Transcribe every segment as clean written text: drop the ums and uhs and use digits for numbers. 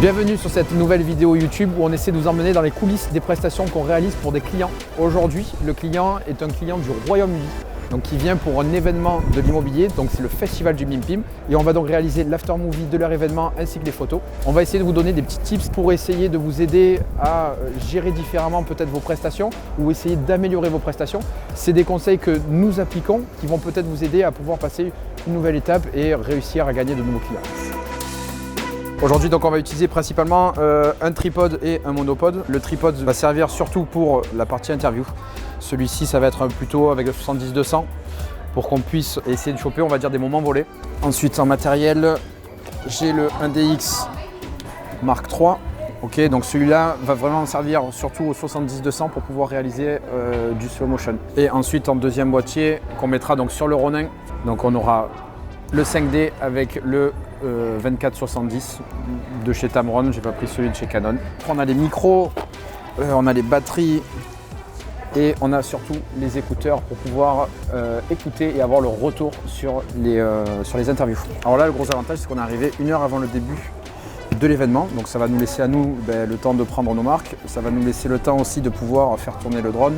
Bienvenue sur cette nouvelle vidéo YouTube où on essaie de vous emmener dans les coulisses des prestations qu'on réalise pour des clients. Aujourd'hui, le client est un client du Royaume-Uni, donc qui vient pour un événement de l'immobilier, donc c'est le festival du MIMPIM, et on va donc réaliser l'aftermovie de leur événement ainsi que les photos. On va essayer de vous donner des petits tips pour essayer de vous aider à gérer différemment peut-être vos prestations ou essayer d'améliorer vos prestations. C'est des conseils que nous appliquons qui vont peut-être vous aider à pouvoir passer une nouvelle étape et réussir à gagner de nouveaux clients. Aujourd'hui, donc, on va utiliser principalement un tripode et un monopode. Le tripode va servir surtout pour la partie interview. Celui-ci, ça va être plutôt avec le 70-200 pour qu'on puisse essayer de choper, on va dire, des moments volés. Ensuite, en matériel, j'ai le 1DX Mark III. Ok, donc celui-là va vraiment servir surtout au 70-200 pour pouvoir réaliser du slow motion. Et ensuite, en deuxième boîtier, qu'on mettra donc sur le Ronin. Donc on aura le 5D avec le 24-70 de chez Tamron, j'ai pas pris celui de chez Canon. On a les micros, on a les batteries et on a surtout les écouteurs pour pouvoir écouter et avoir le retour sur les interviews. Alors là, le gros avantage, c'est qu'on est arrivé 1 heure avant le début de l'événement, donc ça va nous laisser à nous le temps de prendre nos marques, ça va nous laisser le temps aussi de pouvoir faire tourner le drone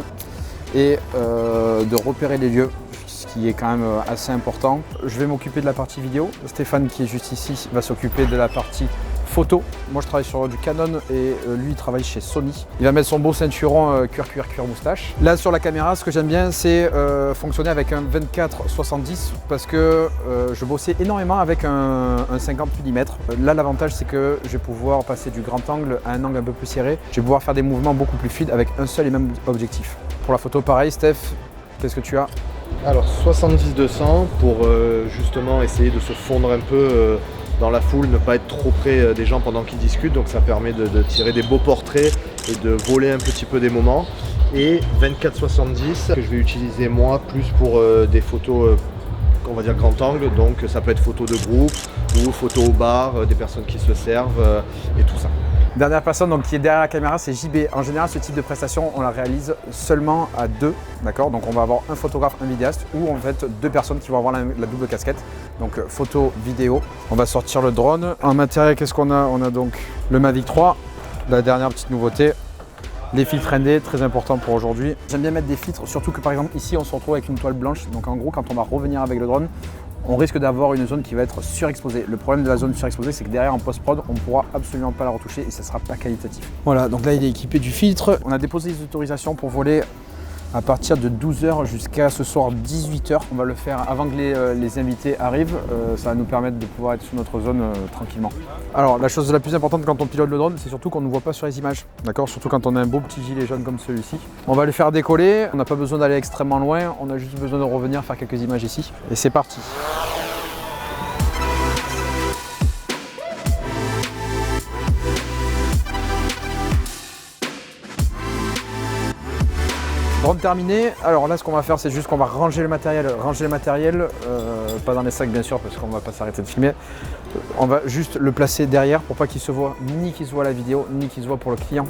et de repérer les lieux, ce qui est quand même assez important. Je vais m'occuper de la partie vidéo. Stéphane, qui est juste ici, va s'occuper de la partie photo. Moi, je travaille sur du Canon et lui, il travaille chez Sony. Il va mettre son beau ceinturon cuir moustache. Là, sur la caméra, ce que j'aime bien, c'est fonctionner avec un 24-70 parce que je bossais énormément avec un 50 mm. Là, l'avantage, c'est que je vais pouvoir passer du grand angle à un angle un peu plus serré. Je vais pouvoir faire des mouvements beaucoup plus fluides avec un seul et même objectif. Pour la photo, pareil, Steph, qu'est-ce que tu as ? Alors 70-200 pour justement essayer de se fondre un peu dans la foule, ne pas être trop près des gens pendant qu'ils discutent, donc ça permet de tirer des beaux portraits et de voler un petit peu des moments. Et 24-70 que je vais utiliser moi plus pour des photos on va dire grand angle, donc ça peut être photos de groupe ou photos au bar, des personnes qui se servent et tout ça. Dernière personne donc, qui est derrière la caméra, c'est JB. En général, ce type de prestation, on la réalise seulement à 2, d'accord ? Donc on va avoir un photographe, un vidéaste, ou en fait 2 personnes qui vont avoir la double casquette. Donc photo, vidéo. On va sortir le drone. En matériel, qu'est-ce qu'on a ? On a donc le Mavic 3, la dernière petite nouveauté. Les filtres ND, très important pour aujourd'hui. J'aime bien mettre des filtres, surtout que par exemple ici, on se retrouve avec une toile blanche. Donc en gros, quand on va revenir avec le drone, on risque d'avoir une zone qui va être surexposée. Le problème de la zone surexposée, c'est que derrière en post-prod, on ne pourra absolument pas la retoucher et ça ne sera pas qualitatif. Voilà, donc là il est équipé du filtre. On a déposé les autorisations pour voler à partir de 12 h jusqu'à ce soir 18 h. On va le faire avant que les invités arrivent. Ça va nous permettre de pouvoir être sur notre zone tranquillement. Alors la chose la plus importante quand on pilote le drone, c'est surtout qu'on ne voit pas sur les images. D'accord ? Surtout quand on a un beau petit gilet jaune comme celui-ci. On va le faire décoller. On n'a pas besoin d'aller extrêmement loin. On a juste besoin de revenir faire quelques images ici. Et c'est parti. Drone terminé. Alors là, ce qu'on va faire, c'est juste qu'on va ranger le matériel. Pas dans les sacs bien sûr, parce qu'on va pas s'arrêter de filmer. On va juste le placer derrière pour pas qu'il se voit, ni qu'il se voit la vidéo, ni qu'il se voit pour le client.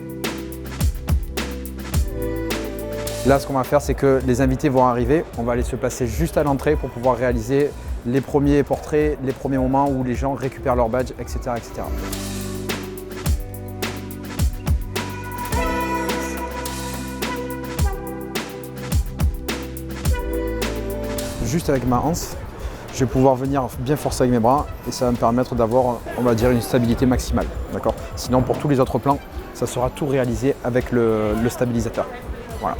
Là, ce qu'on va faire, c'est que les invités vont arriver. On va aller se placer juste à l'entrée pour pouvoir réaliser les premiers portraits, les premiers moments où les gens récupèrent leur badge, etc., etc. Juste avec ma hanse, je vais pouvoir venir bien forcer avec mes bras et ça va me permettre d'avoir, on va dire, une stabilité maximale. D'accord ? Sinon, pour tous les autres plans, ça sera tout réalisé avec le stabilisateur. Voilà.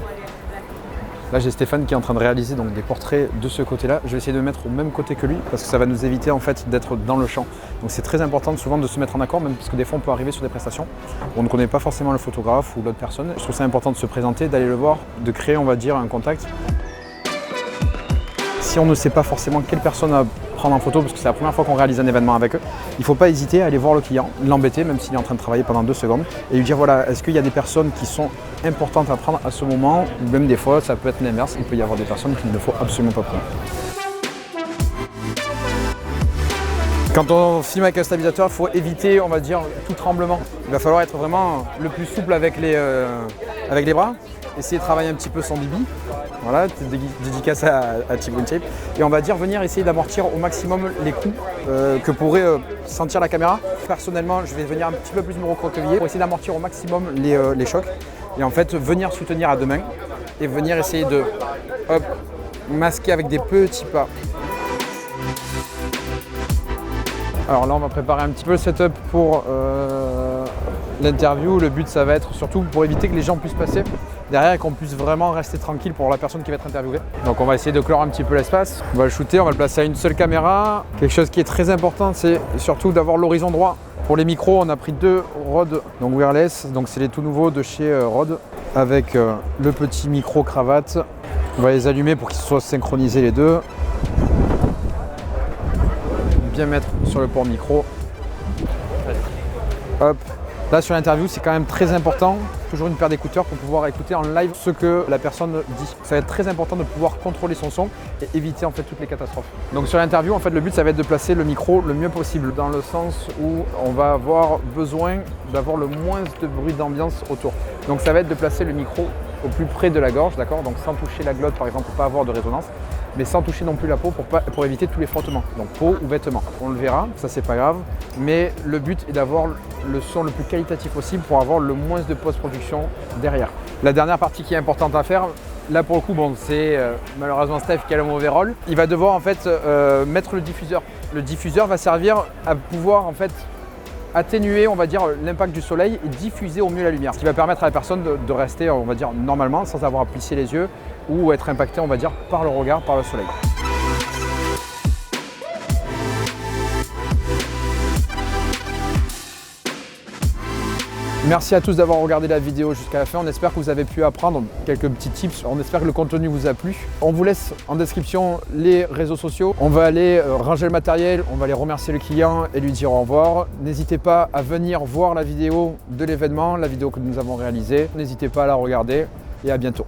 Là, j'ai Stéphane qui est en train de réaliser donc, des portraits de ce côté-là. Je vais essayer de me mettre au même côté que lui parce que ça va nous éviter en fait d'être dans le champ. Donc c'est très important souvent de se mettre en accord, même parce que des fois on peut arriver sur des prestations où on ne connaît pas forcément le photographe ou l'autre personne. Je trouve ça important de se présenter, d'aller le voir, de créer, on va dire, un contact. Si on ne sait pas forcément quelle personne à prendre en photo, parce que c'est la première fois qu'on réalise un événement avec eux, il ne faut pas hésiter à aller voir le client, l'embêter, même s'il est en train de travailler pendant 2 secondes, et lui dire voilà, est-ce qu'il y a des personnes qui sont importantes à prendre à ce moment, ou même des fois, ça peut être l'inverse, il peut y avoir des personnes qu'il ne faut absolument pas prendre. Quand on filme avec un stabilisateur, il faut éviter, on va dire, tout tremblement. Il va falloir être vraiment le plus souple avec les bras, essayer de travailler un petit peu son bibi. Voilà, dédicace à Thibaut Shape. Et on va dire venir essayer d'amortir au maximum les coups que pourrait sentir la caméra. Personnellement, je vais venir un petit peu plus me recroqueviller pour essayer d'amortir au maximum les chocs. Et en fait, venir soutenir à deux mains et venir essayer de masquer avec des petits pas. Alors là, on va préparer un petit peu le setup pour l'interview. Le but, ça va être surtout pour éviter que les gens puissent passer derrière et qu'on puisse vraiment rester tranquille pour la personne qui va être interviewée. Donc on va essayer de clore un petit peu l'espace. On va le shooter, on va le placer à une seule caméra. Quelque chose qui est très important, c'est surtout d'avoir l'horizon droit. Pour les micros, on a pris 2 Rode donc wireless, donc c'est les tout nouveaux de chez Rode avec le petit micro cravate. On va les allumer pour qu'ils soient synchronisés les deux. Bien mettre sur le port micro. Hop. Là sur l'interview, c'est quand même très important, toujours une paire d'écouteurs pour pouvoir écouter en live ce que la personne dit. Ça va être très important de pouvoir contrôler son son et éviter en fait toutes les catastrophes. Donc sur l'interview, en fait, le but ça va être de placer le micro le mieux possible, dans le sens où on va avoir besoin d'avoir le moins de bruit d'ambiance autour. Donc ça va être de placer le micro au plus près de la gorge, d'accord, donc sans toucher la glotte par exemple pour pas avoir de résonance, mais sans toucher non plus la peau pour éviter tous les frottements, donc peau ou vêtements. On le verra, ça c'est pas grave, mais le but est d'avoir le son le plus qualitatif possible pour avoir le moins de post-production derrière. La dernière partie qui est importante à faire, là pour le coup, bon, c'est malheureusement Steph qui a le mauvais rôle. Il va devoir en fait mettre le diffuseur. Le diffuseur va servir à pouvoir en fait atténuer, on va dire, l'impact du soleil et diffuser au mieux la lumière. Ce qui va permettre à la personne de rester, on va dire, normalement, sans avoir à plisser les yeux ou être impacté, on va dire, par le regard, par le soleil. Merci à tous d'avoir regardé la vidéo jusqu'à la fin. On espère que vous avez pu apprendre quelques petits tips. On espère que le contenu vous a plu. On vous laisse en description les réseaux sociaux. On va aller ranger le matériel, on va aller remercier le client et lui dire au revoir. N'hésitez pas à venir voir la vidéo de l'événement, la vidéo que nous avons réalisée. N'hésitez pas à la regarder et à bientôt.